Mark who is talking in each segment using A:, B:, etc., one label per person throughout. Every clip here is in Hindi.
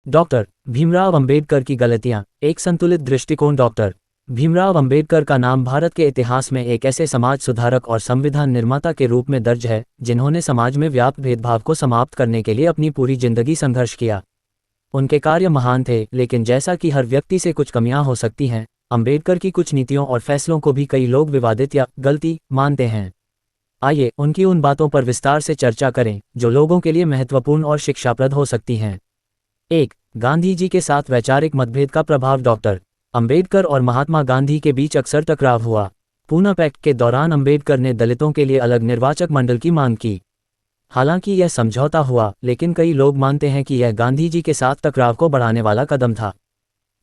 A: डॉक्टर भीमराव अंबेडकर की गलतियां, एक संतुलित दृष्टिकोण। डॉक्टर भीमराव अंबेडकर का नाम भारत के इतिहास में एक ऐसे समाज सुधारक और संविधान निर्माता के रूप में दर्ज है जिन्होंने समाज में व्याप्त भेदभाव को समाप्त करने के लिए अपनी पूरी जिंदगी संघर्ष किया। उनके कार्य महान थे, लेकिन जैसा कि हर व्यक्ति से कुछ कमियां हो सकती हैं, अंबेडकर की कुछ नीतियों और फैसलों को भी कई लोग विवादित या गलती मानते हैं। आइए उनकी उन बातों पर विस्तार से चर्चा करें जो लोगों के लिए महत्वपूर्ण और शिक्षाप्रद हो सकती हैं। 1. गांधी जी के साथ वैचारिक मतभेद का प्रभाव। डॉक्टर अंबेडकर और महात्मा गांधी के बीच अक्सर टकराव हुआ। पूना पैक्ट के दौरान अंबेडकर ने दलितों के लिए अलग निर्वाचक मंडल की मांग की। हालांकि यह समझौता हुआ, लेकिन कई लोग मानते हैं कि यह गांधी जी के साथ टकराव को बढ़ाने वाला कदम था।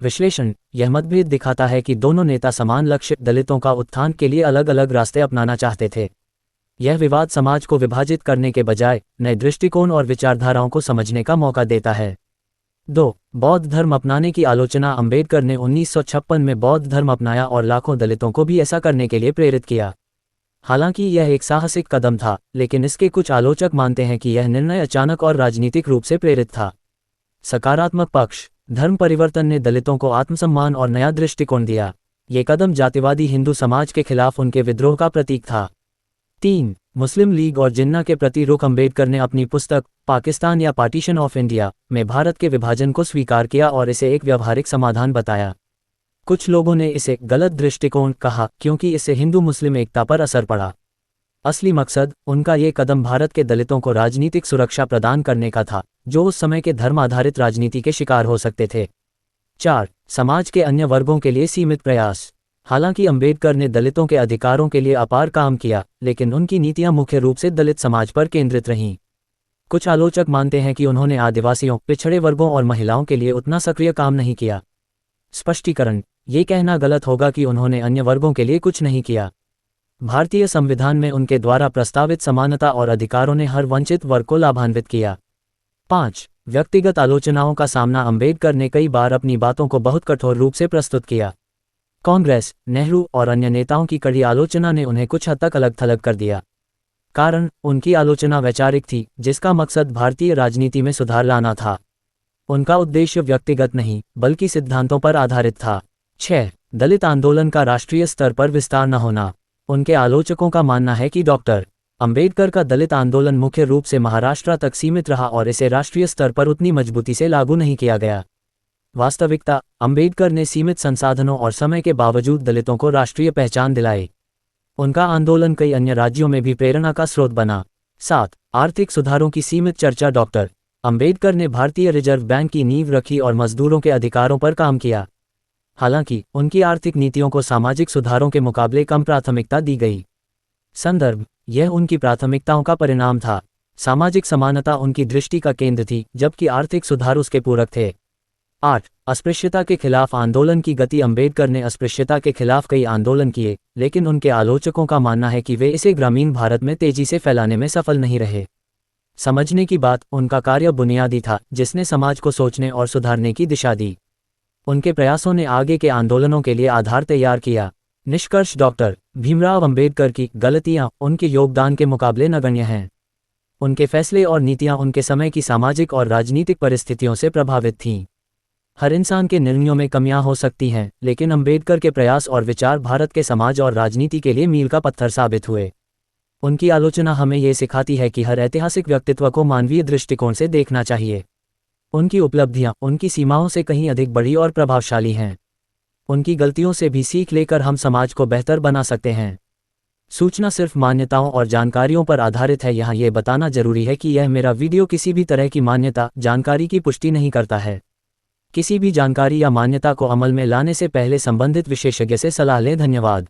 A: विश्लेषण: यह मतभेद दिखाता है कि दोनों नेता समान लक्ष्य दलितों का उत्थान के लिए अलग अलग रास्ते अपनाना चाहते थे। यह विवाद समाज को विभाजित करने के बजाय नए दृष्टिकोण और विचारधाराओं को समझने का मौका देता है। 2. बौद्ध धर्म अपनाने की आलोचना। अंबेडकर ने 1956 में बौद्ध धर्म अपनाया और लाखों दलितों को भी ऐसा करने के लिए प्रेरित किया। हालांकि यह एक साहसिक कदम था, लेकिन इसके कुछ आलोचक मानते हैं कि यह निर्णय अचानक और राजनीतिक रूप से प्रेरित था। सकारात्मक पक्ष: धर्म परिवर्तन ने दलितों को आत्मसम्मान और नया दृष्टिकोण दिया। ये कदम जातिवादी हिंदू समाज के खिलाफ उनके विद्रोह का प्रतीक था। 3. मुस्लिम लीग और जिन्ना के प्रति रुख। अंबेडकर ने अपनी पुस्तक पाकिस्तान या पार्टीशन ऑफ इंडिया में भारत के विभाजन को स्वीकार किया और इसे एक व्यावहारिक समाधान बताया। कुछ लोगों ने इसे गलत दृष्टिकोण कहा क्योंकि इससे हिंदू मुस्लिम एकता पर असर पड़ा। असली मकसद उनका ये कदम भारत के दलितों को राजनीतिक सुरक्षा प्रदान करने का था, जो उस समय के धर्म आधारित राजनीति के शिकार हो सकते थे। 4. समाज के अन्य वर्गों के लिए सीमित प्रयास। हालांकि अंबेडकर ने दलितों के अधिकारों के लिए अपार काम किया, लेकिन उनकी नीतियां मुख्य रूप से दलित समाज पर केंद्रित रहीं। कुछ आलोचक मानते हैं कि उन्होंने आदिवासियों, पिछड़े वर्गों और महिलाओं के लिए उतना सक्रिय काम नहीं किया। स्पष्टीकरण: ये कहना गलत होगा कि उन्होंने अन्य वर्गों के लिए कुछ नहीं किया। भारतीय संविधान में उनके द्वारा प्रस्तावित समानता और अधिकारों ने हर वंचित वर्ग को लाभान्वित किया। 5. व्यक्तिगत आलोचनाओं का सामना। अंबेडकर ने कई बार अपनी बातों को बहुत कठोर रूप से प्रस्तुत किया। कांग्रेस, नेहरू और अन्य नेताओं की कड़ी आलोचना ने उन्हें कुछ हद तक अलग थलग कर दिया। कारण उनकी आलोचना वैचारिक थी, जिसका मकसद भारतीय राजनीति में सुधार लाना था। उनका उद्देश्य व्यक्तिगत नहीं, बल्कि सिद्धांतों पर आधारित था। 6. दलित आंदोलन का राष्ट्रीय स्तर पर विस्तार न होना। उनके आलोचकों का मानना है कि डॉक्टर अंबेडकर का दलित आंदोलन मुख्य रूप से महाराष्ट्र तक सीमित रहा और इसे राष्ट्रीय स्तर पर उतनी मजबूती से लागू नहीं किया गया। वास्तविकता: अंबेडकर ने सीमित संसाधनों और समय के बावजूद दलितों को राष्ट्रीय पहचान दिलाई। उनका आंदोलन कई अन्य राज्यों में भी प्रेरणा का स्रोत बना। 7. आर्थिक सुधारों की सीमित चर्चा। डॉक्टर अंबेडकर ने भारतीय रिजर्व बैंक की नींव रखी और मजदूरों के अधिकारों पर काम किया। हालांकि उनकी आर्थिक नीतियों को सामाजिक सुधारों के मुकाबले कम प्राथमिकता दी गई। संदर्भ: यह उनकी प्राथमिकताओं का परिणाम था। सामाजिक समानता उनकी दृष्टि का केंद्र थी, जबकि आर्थिक सुधार उसके पूरक थे। 8. अस्पृश्यता के खिलाफ आंदोलन की गति। अंबेडकर ने अस्पृश्यता के खिलाफ कई आंदोलन किए, लेकिन उनके आलोचकों का मानना है कि वे इसे ग्रामीण भारत में तेजी से फैलाने में सफल नहीं रहे। समझने की बात: उनका कार्य बुनियादी था, जिसने समाज को सोचने और सुधारने की दिशा दी। उनके प्रयासों ने आगे के आंदोलनों के लिए आधार तैयार किया। निष्कर्ष: डॉक्टर भीमराव अंबेडकर की गलतियां उनके योगदान के मुकाबले नगण्य हैं। उनके फैसले और नीतियां उनके समय की सामाजिक और राजनीतिक परिस्थितियों से प्रभावित थीं। हर इंसान के निर्णयों में कमियां हो सकती हैं, लेकिन अंबेडकर के प्रयास और विचार भारत के समाज और राजनीति के लिए मील का पत्थर साबित हुए। उनकी आलोचना हमें ये सिखाती है कि हर ऐतिहासिक व्यक्तित्व को मानवीय दृष्टिकोण से देखना चाहिए। उनकी उपलब्धियां उनकी सीमाओं से कहीं अधिक बड़ी और प्रभावशाली हैं। उनकी गलतियों से भी सीख लेकर हम समाज को बेहतर बना सकते हैं। सूचना सिर्फ मान्यताओं और जानकारियों पर आधारित है। यहाँ ये बताना जरूरी है कि यह मेरा वीडियो किसी भी तरह की मान्यता, जानकारी की पुष्टि नहीं करता है। किसी भी जानकारी या मान्यता को अमल में लाने से पहले संबंधित विशेषज्ञ से सलाह लें। धन्यवाद।